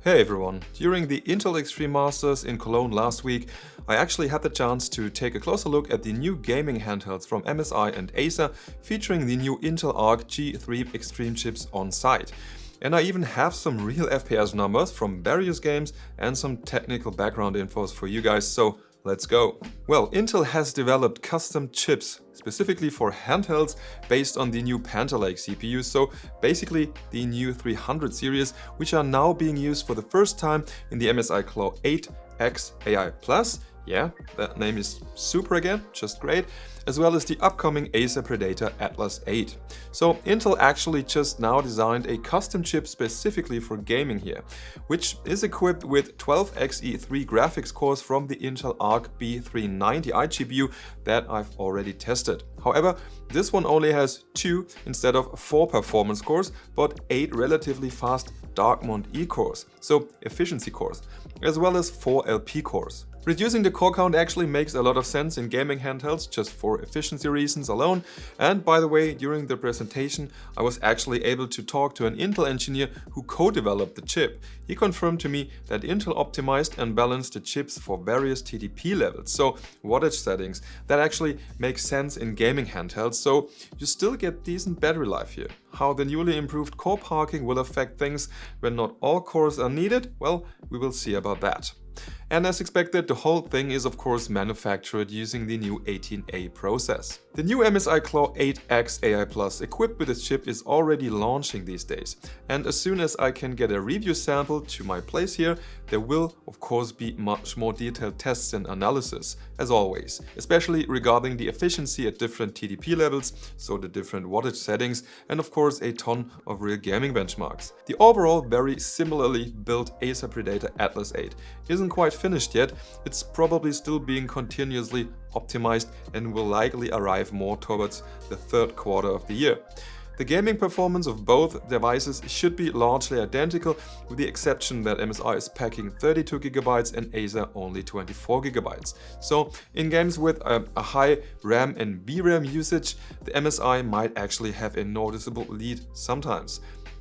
Hey everyone! During the Intel Extreme Masters in Cologne last week, I actually had the chance to take a closer look at the new gaming handhelds from MSI and ACER featuring the new Intel Arc G3 Extreme chips on site. And I even have some real FPS numbers from various games and some technical background infos for you guys, so let's go. Well, Intel has developed custom chips specifically for handhelds based on the new Panther Lake CPUs, so basically the new 300 series, which are now being used for the first time in the MSI Claw 8X AI Plus. Yeah, that name is super again, just great, as well as the upcoming ACER Predator Atlas 8. So Intel actually just now designed a custom chip specifically for gaming here, which is equipped with 12xe3 graphics cores from the Intel Arc B390 iGPU that I've already tested. However, this one only has 2 instead of 4 performance cores, but 8 relatively fast Darkmont E cores, so efficiency cores, as well as 4 LP cores. Reducing the core count actually makes a lot of sense in gaming handhelds just for efficiency reasons alone. And by the way, during the presentation, I was actually able to talk to an Intel engineer who co-developed the chip. He confirmed to me that Intel optimized and balanced the chips for various TDP levels, so wattage settings, that actually makes sense in gaming handhelds, so you still get decent battery life here. How the newly improved core parking will affect things when not all cores are needed, well, we will see about that. And as expected, the whole thing is of course manufactured using the new 18A process. The new MSI Claw 8X AI Plus equipped with this chip is already launching these days. And as soon as I can get a review sample to my place here, there will of course be much more detailed tests and analysis, as always, especially regarding the efficiency at different TDP levels, so the different wattage settings, and of course a ton of real gaming benchmarks. The overall very similarly built ACER Predator Atlas 8 isn't quite finished yet. It's probably still being continuously optimized and will likely arrive more towards the third quarter of the year. The gaming performance of both devices should be largely identical, with the exception that MSI is packing 32GB and ACER only 24GB. So in games with a high RAM and VRAM usage, the MSI might actually have a noticeable lead sometimes.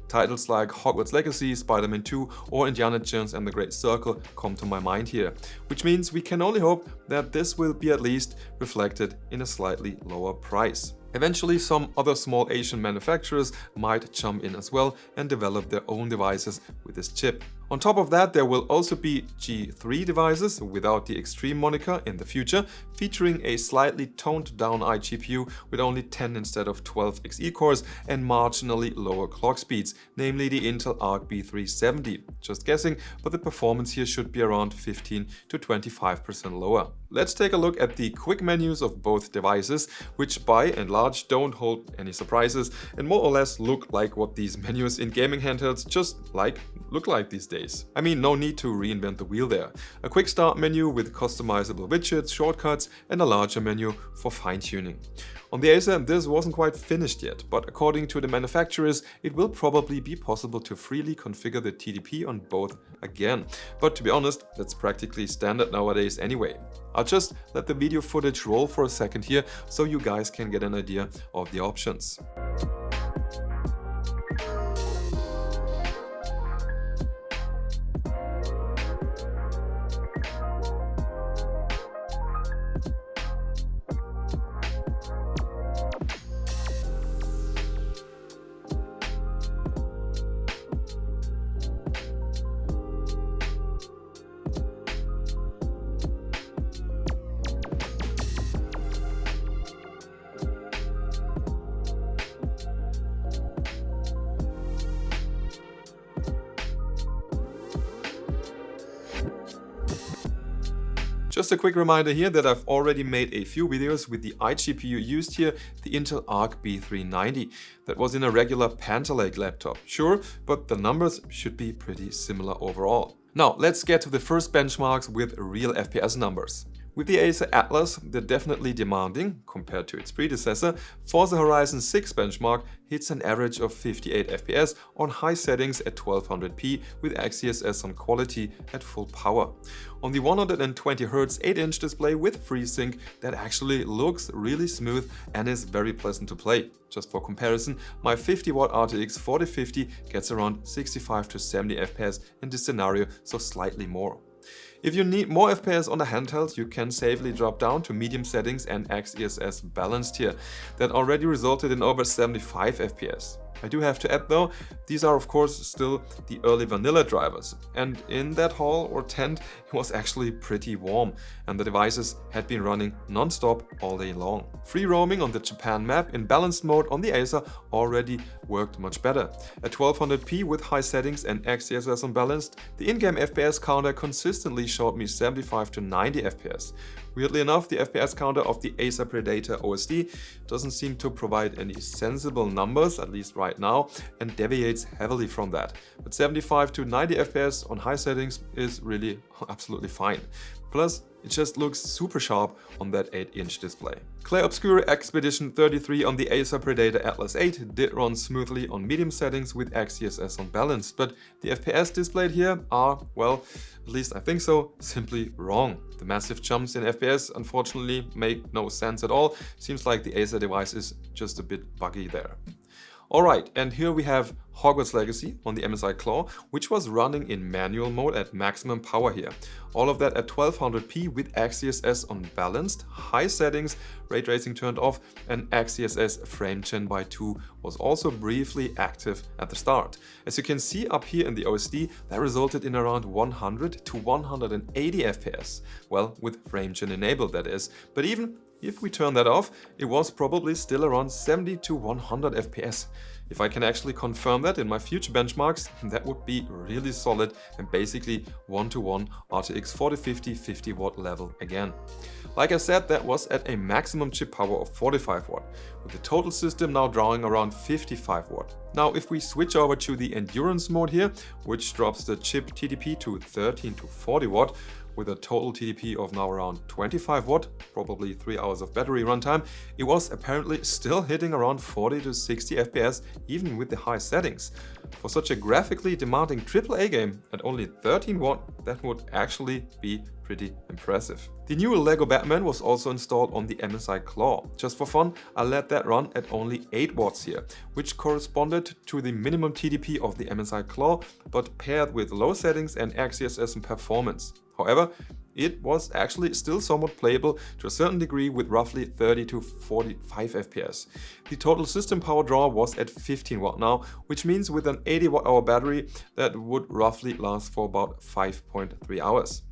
Titles like Hogwarts Legacy, Spider-Man 2 or Indiana Jones and the Great Circle come to my mind here, which means we can only hope that this will be at least reflected in a slightly lower price. Eventually, some other small Asian manufacturers might jump in as well and develop their own devices with this chip. On top of that, there will also be G3 devices without the Extreme moniker in the future, featuring a slightly toned down iGPU with only 10 instead of 12 Xe cores and marginally lower clock speeds, namely the Intel Arc B370. Just guessing, but the performance here should be around 15 to 25% lower. Let's take a look at the quick menus of both devices, which by and large don't hold any surprises and more or less look like what these menus in gaming handhelds look like these days. I mean, no need to reinvent the wheel there. A quick start menu with customizable widgets, shortcuts and a larger menu for fine-tuning. On the ACER, this wasn't quite finished yet, but according to the manufacturers, it will probably be possible to freely configure the TDP on both again. But to be honest, that's practically standard nowadays anyway. I'll just let the video footage roll for a second here so you guys can get an idea of the options. Just a quick reminder here that I've already made a few videos with the iGPU used here, the Intel Arc B390, that was in a regular Panther Lake laptop. Sure, but the numbers should be pretty similar overall. Now let's get to the first benchmarks with real FPS numbers. With the ACER Atlas, the definitely demanding, compared to its predecessor, Forza Horizon 6 benchmark hits an average of 58 FPS on high settings at 1200p with XeSS on quality at full power. On the 120Hz 8-inch display with FreeSync, that actually looks really smooth and is very pleasant to play. Just for comparison, my 50W RTX 4050 gets around 65 to 70 FPS in this scenario, so slightly more. If you need more FPS on a handheld, you can safely drop down to medium settings and XeSS balanced here. That already resulted in over 75 FPS. I do have to add though, these are of course still the early vanilla drivers, and in that hall or tent it was actually pretty warm and the devices had been running non-stop all day long. Free roaming on the Japan map in balanced mode on the ACER already worked much better. At 1200p with high settings and XeSS unbalanced, the in-game FPS counter consistently showed me 75 to 90 FPS. Weirdly enough, the FPS counter of the ACER Predator OSD doesn't seem to provide any sensible numbers, at least right now, and deviates heavily from that. But 75 to 90 FPS on high settings is really absolutely fine. Plus, it just looks super sharp on that 8-inch display. Clair Obscur Expedition 33 on the ACER Predator Atlas 8 did run smoothly on medium settings with XeSS unbalanced, but the FPS displayed here are, well, at least I think so, simply wrong. The massive jumps in FPS unfortunately make no sense at all. Seems like the ACER device is just a bit buggy there. Alright, and here we have Hogwarts Legacy on the MSI Claw, which was running in manual mode at maximum power here. All of that at 1200p with XeSS unbalanced, high settings, ray tracing turned off, and XeSS frame gen by 2 was also briefly active at the start. As you can see up here in the OSD, that resulted in around 100 to 180 FPS. Well, with frame gen enabled that is, but even if we turn that off, it was probably still around 70 to 100 FPS. If I can actually confirm that in my future benchmarks, that would be really solid and basically 1-to-1 RTX 4050 50W level again. Like I said, that was at a maximum chip power of 45W, with the total system now drawing around 55W. Now if we switch over to the endurance mode here, which drops the chip TDP to 13 to 40W, with a total TDP of now around 25W, probably 3 hours of battery runtime, it was apparently still hitting around 40 to 60 FPS even with the high settings. For such a graphically demanding AAA game at only 13W, that would actually be pretty impressive. The new LEGO Batman was also installed on the MSI Claw. Just for fun, I let that run at only 8W here, which corresponded to the minimum TDP of the MSI Claw, but paired with low settings and XeSS and performance. However, it was actually still somewhat playable to a certain degree with roughly 30 to 45 FPS. The total system power draw was at 15W now, which means with an 80Wh battery that would roughly last for about 5.3 hours.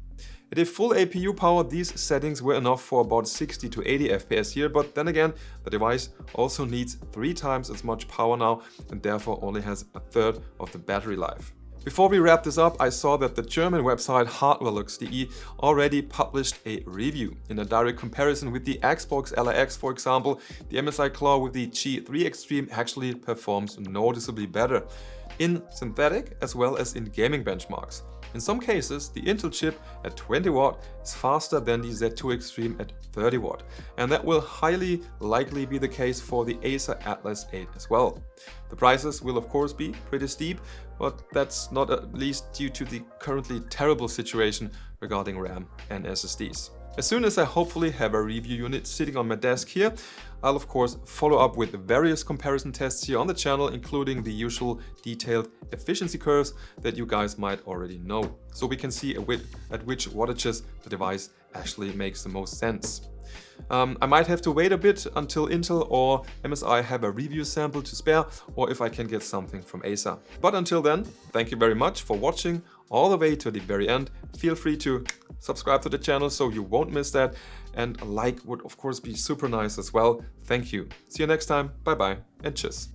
At a full APU power, these settings were enough for about 60 to 80 FPS here, but then again, the device also needs 3 times as much power now and therefore only has a third of the battery life. Before we wrap this up, I saw that the German website hardwarelux.de already published a review. In a direct comparison with the Xbox LIX, for example, the MSI Claw with the G3 Extreme actually performs noticeably better in synthetic as well as in gaming benchmarks. In some cases, the Intel chip at 20W is faster than the Z2 Extreme at 30W, and that will highly likely be the case for the ACER Atlas 8 as well. The prices will of course be pretty steep, but that's not at least due to the currently terrible situation regarding RAM and SSDs. As soon as I hopefully have a review unit sitting on my desk here, I'll of course follow up with various comparison tests here on the channel, including the usual detailed efficiency curves that you guys might already know, so we can see at which wattages the device actually makes the most sense. I might have to wait a bit until Intel or MSI have a review sample to spare, or if I can get something from ACER. But until then, thank you very much for watching all the way to the very end. Feel free to subscribe to the channel so you won't miss that, and a like would of course be super nice as well. Thank you. See you next time. Bye bye and tschüss.